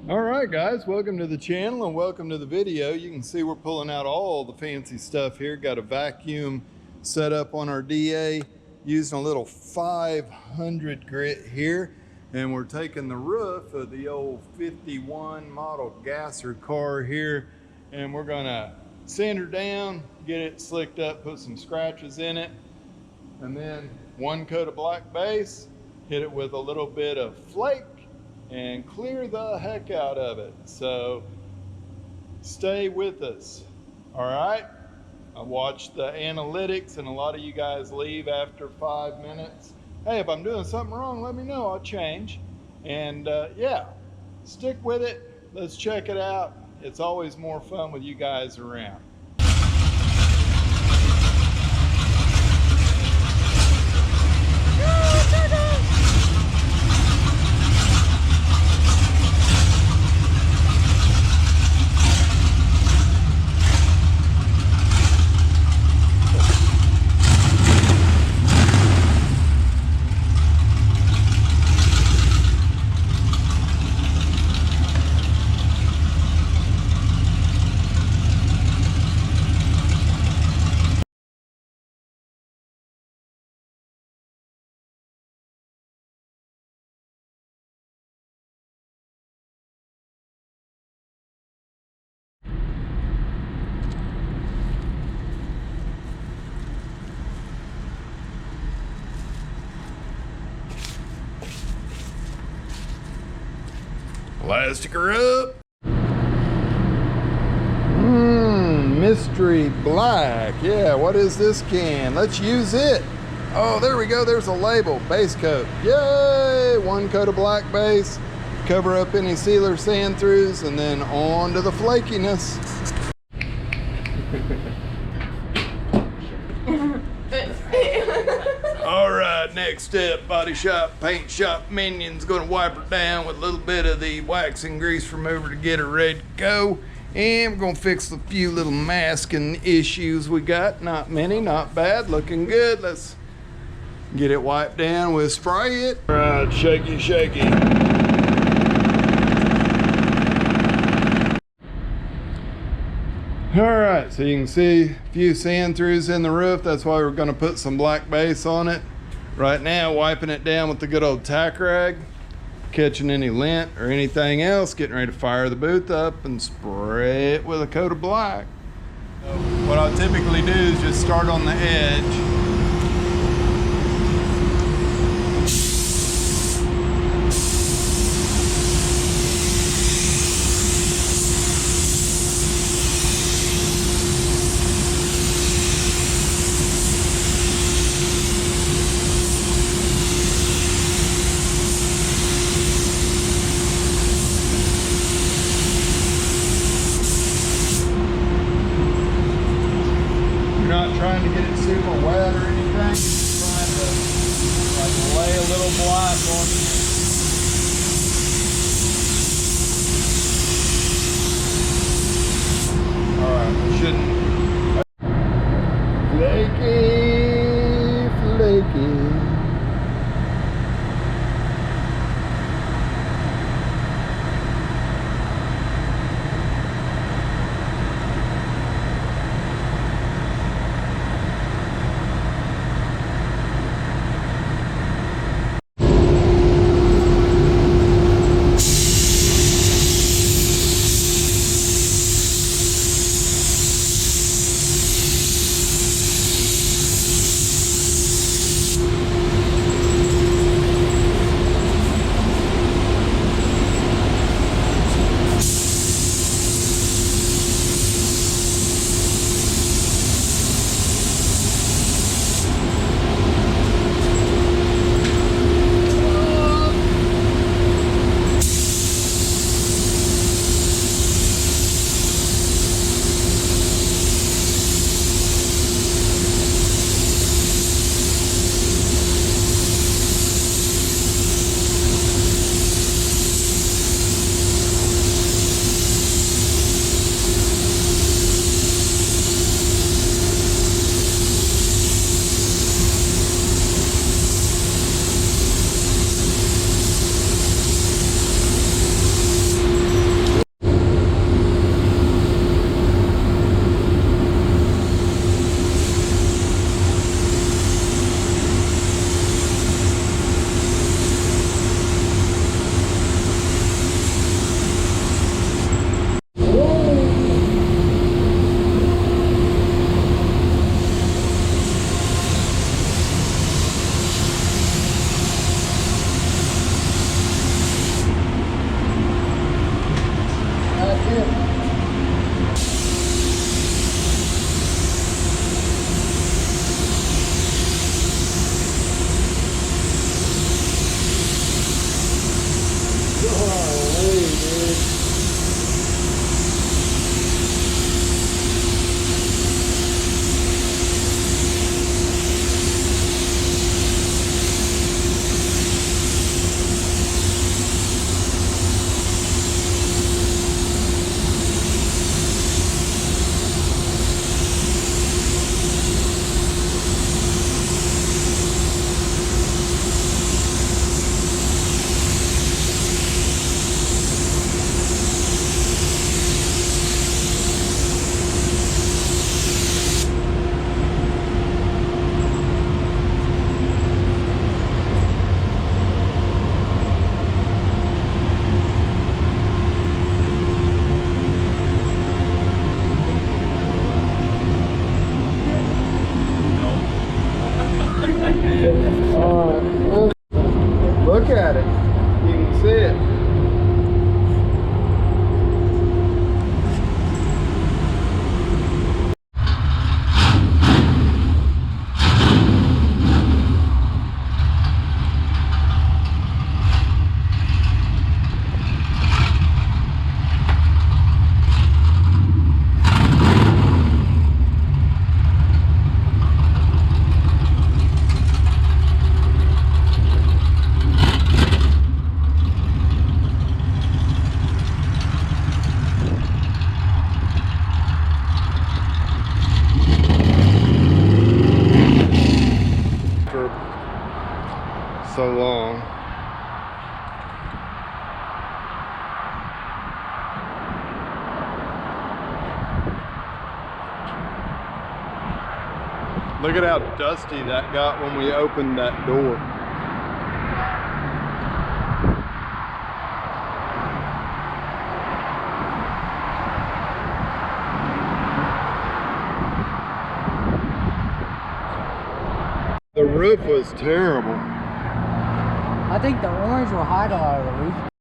All right, guys, welcome to the channel and welcome to the video. You can see we're pulling out all the fancy stuff here. Got a vacuum set up on our DA using a little 500 grit here, and we're taking the roof of the old 51 model gasser car here, and we're gonna sand her down, get it slicked up, put some scratches in it, and then one coat of black base, hit it with a little bit of flake, and clear the heck out of it. So stay with us. All right, I watched the analytics and a lot of you guys leave after 5 minutes. Hey, if I'm doing something wrong, let me know, I'll change. And yeah, stick with it. Let's check it out. It's always more fun with you guys around. Plastic her up. Mystery black. Yeah, what is this can? Let's use it. Oh, there we go. There's a label. Base coat. Yay! One coat of black base. Cover up any sealer sand throughs, and then on to the flakiness. All right, next step, body shop, paint shop minions. Gonna wipe her down with a little bit of the wax and grease remover to get her ready to go. And we're gonna fix a few little masking issues we got. Not many, not bad, looking good. Let's get it wiped down. We'll spray it. All right, shaky, shaky. All right, so you can see a few sand throughs in the roof. That's why we're gonna put some black base on it. Right now, wiping it down with the good old tack rag, catching any lint or anything else, getting ready to fire the booth up and spray it with a coat of black. So what I typically do is just start on the edge. Trying to get it super wet or anything, just trying to like lay a little black on it. All right, we shouldn't. Flaky, flaky. Look at how dusty that got when we opened that door. The roof was terrible. I think the orange will hide a lot of the roof.